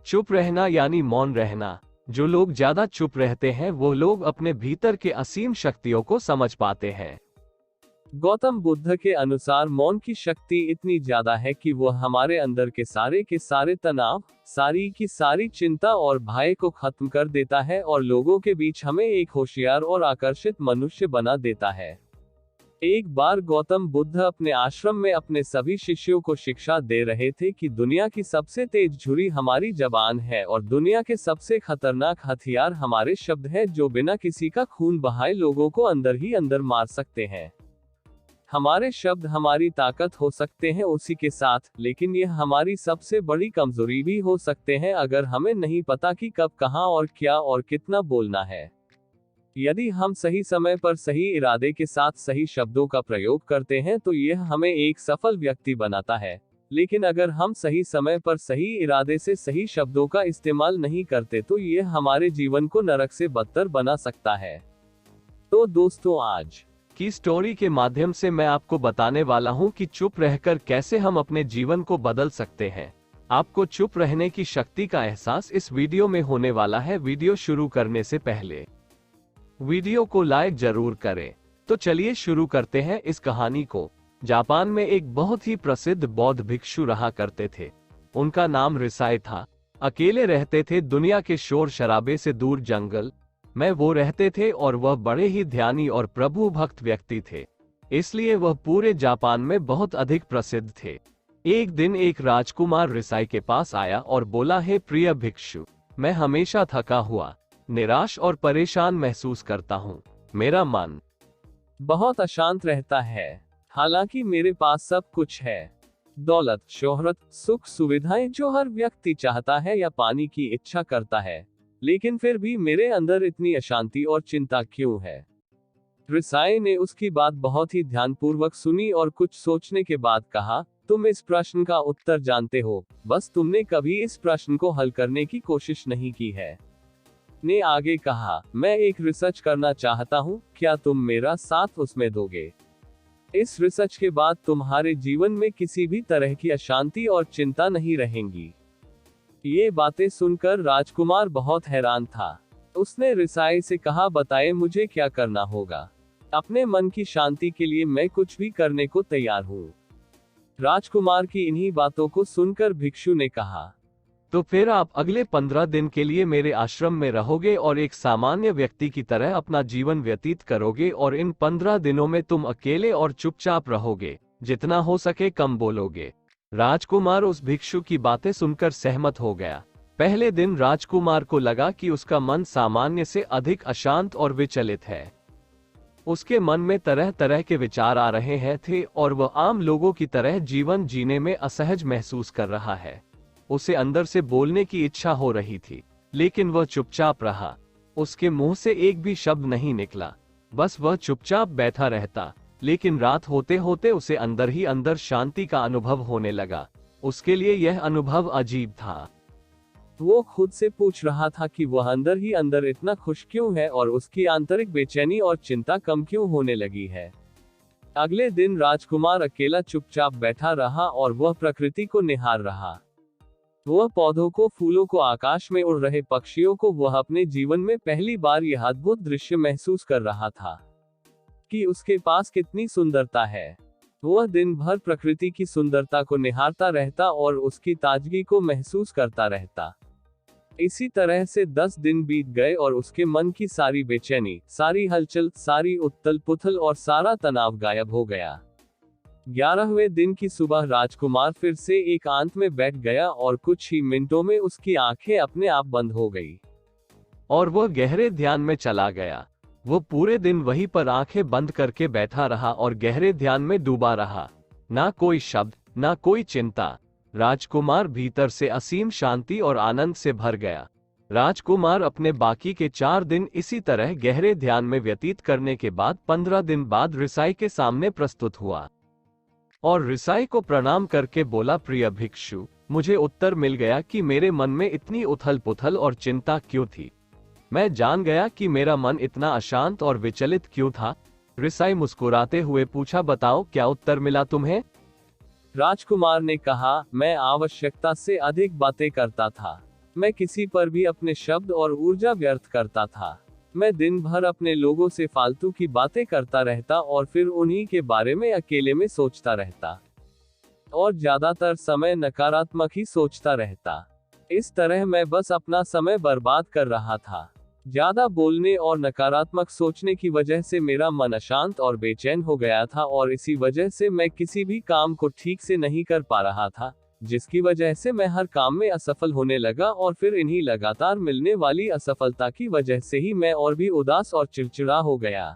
चुप रहना यानी मौन रहना। जो लोग ज्यादा चुप रहते हैं वो लोग अपने भीतर के असीम शक्तियों को समझ पाते हैं। गौतम बुद्ध के अनुसार मौन की शक्ति इतनी ज्यादा है कि वह हमारे अंदर के सारे तनाव, सारी की सारी चिंता और भय को खत्म कर देता है और लोगों के बीच हमें एक होशियार और आकर्षित मनुष्य बना देता है। एक बार गौतम बुद्ध अपने आश्रम में अपने सभी शिष्यों को शिक्षा दे रहे थे कि दुनिया की सबसे तेज छुरी हमारी जबान है और दुनिया के सबसे खतरनाक हथियार हमारे शब्द हैं, जो बिना किसी का खून बहाए लोगों को अंदर ही अंदर मार सकते हैं। हमारे शब्द हमारी ताकत हो सकते हैं उसी के साथ, लेकिन यह हमारी सबसे बड़ी कमजोरी भी हो सकते हैं अगर हमें नहीं पता कि कब, कहां और क्या और कितना बोलना है। यदि हम सही समय पर सही इरादे के साथ सही शब्दों का प्रयोग करते हैं तो यह हमें एक सफल व्यक्ति बनाता है, लेकिन अगर हम सही समय पर सही इरादे से सही शब्दों का इस्तेमाल नहीं करते तो यह हमारे जीवन को नरक से बदतर बना सकता है। तो दोस्तों, आज की स्टोरी के माध्यम से मैं आपको बताने वाला हूं कि चुप रहकर कैसे हम अपने जीवन को बदल सकते हैं। आपको चुप रहने की शक्ति का एहसास इस वीडियो में होने वाला है। वीडियो शुरू करने से पहले वीडियो को लाइक जरूर करें। तो चलिए शुरू करते हैं इस कहानी को। जापान में एक बहुत ही प्रसिद्ध बौद्ध भिक्षु रहा करते थे। उनका नाम रिसाई था। अकेले रहते थे, दुनिया के शोर शराबे से दूर जंगल में वो रहते थे और वह बड़े ही ध्यानी और प्रभु भक्त व्यक्ति थे, इसलिए वह पूरे जापान में बहुत अधिक प्रसिद्ध थे। एक दिन एक राजकुमार रिसाई के पास आया और बोला, हे प्रिय भिक्षु, मैं हमेशा थका हुआ, निराश और परेशान महसूस करता हूँ। मेरा मन बहुत अशांत रहता है। हालांकि मेरे पास सब कुछ है, दौलत, शोहरत, सुख सुविधाएं जो हर व्यक्ति चाहता है या पानी की इच्छा करता है, लेकिन फिर भी मेरे अंदर इतनी अशांति और चिंता क्यों है? रिसाई ने उसकी बात बहुत ही ध्यानपूर्वक सुनी और कुछ सोचने के बाद कहा, तुम इस प्रश्न का उत्तर जानते हो, बस तुमने कभी इस प्रश्न को हल करने की कोशिश नहीं की है। ने आगे कहा, मैं एक रिसर्च करना चाहता हूँ, क्या तुम मेरा साथ उसमें दोगे? इस रिसर्च के बाद तुम्हारे जीवन में किसी भी तरह की अशांति और चिंता नहीं रहेंगी। ये बातें सुनकर राजकुमार बहुत हैरान था। उसने रिसाई से कहा, बताए मुझे क्या करना होगा? अपने मन की शांति के लिए मैं कुछ भी करने को तैयार हूँ। राजकुमार की इन्हीं बातों को सुनकर भिक्षु ने कहा, तो फिर आप अगले 15 दिन के लिए मेरे आश्रम में रहोगे और एक सामान्य व्यक्ति की तरह अपना जीवन व्यतीत करोगे और इन 15 दिनों में तुम अकेले और चुपचाप रहोगे, जितना हो सके कम बोलोगे। राजकुमार उस भिक्षु की बातें सुनकर सहमत हो गया। पहले दिन राजकुमार को लगा कि उसका मन सामान्य से अधिक अशांत और विचलित है। उसके मन में तरह तरह के विचार आ रहे हैं थे और वह आम लोगों की तरह जीवन जीने में असहज महसूस कर रहा है। उसे अंदर से बोलने की इच्छा हो रही थी, लेकिन वह चुपचाप रहा। उसके मुंह से एक भी शब्द नहीं निकला, बस वह चुपचाप बैठा रहता। लेकिन रात होते होते उसे अंदर ही अंदर शांति का अनुभव होने लगा। उसके लिए यह अनुभव अजीब था। वो खुद से पूछ रहा था कि वह अंदर ही अंदर इतना खुश क्यों है और उसकी आंतरिक बेचैनी और चिंता कम क्यों होने लगी है। अगले दिन राजकुमार अकेला चुपचाप बैठा रहा और वह प्रकृति को निहार रहा। वह पौधों को, फूलों को, आकाश में उड़ रहे पक्षियों को, वह अपने जीवन में पहली बार यह अद्भुत दृश्य महसूस कर रहा था कि उसके पास कितनी सुंदरता है। वह दिन भर प्रकृति की सुंदरता को निहारता रहता और उसकी ताजगी को महसूस करता रहता। इसी तरह से 10 दिन बीत गए और उसके मन की सारी बेचैनी, सारी हलचल, सारी उथल पुथल और सारा तनाव गायब हो गया। 11वें दिन की सुबह राजकुमार फिर से एकांत में बैठ गया और कुछ ही मिनटों में उसकी आंखें अपने आप बंद हो गई और वह गहरे ध्यान में चला गया। वो पूरे दिन वहीं पर आंखें बंद करके बैठा रहा और गहरे ध्यान में डूबा रहा। ना कोई शब्द, ना कोई चिंता। राजकुमार भीतर से असीम शांति और आनंद से भर गया। राजकुमार अपने बाकी के 4 दिन इसी तरह गहरे ध्यान में व्यतीत करने के बाद 15 दिन बाद रिसाई के सामने प्रस्तुत हुआ और रिसाई को प्रणाम करके बोला, प्रिय भिक्षु, मुझे उत्तर मिल गया कि मेरे मन में इतनी उथल पुथल और चिंता क्यों थी। मैं जान गया कि मेरा मन इतना अशांत और विचलित क्यों था। रिसाई मुस्कुराते हुए पूछा, बताओ क्या उत्तर मिला तुम्हें? राजकुमार ने कहा, मैं आवश्यकता से अधिक बातें करता था। मैं किसी पर भी अपने शब्द और ऊर्जा व्यर्थ करता था। मैं दिन भर अपने लोगों से फालतू की बातें करता रहता और फिर उन्हीं के बारे में अकेले में सोचता रहता। और ज्यादातर समय नकारात्मक ही सोचता रहता। इस तरह मैं बस अपना समय बर्बाद कर रहा था। ज्यादा बोलने और नकारात्मक सोचने की वजह से मेरा मन अशांत और बेचैन हो गया था और इसी वजह से मैं किसी भी काम को ठीक से नहीं कर पा रहा था, जिसकी वजह से मैं हर काम में असफल होने लगा और फिर इन्हीं लगातार मिलने वाली असफलता की वजह से ही मैं और भी उदास और चिड़चिड़ा हो गया।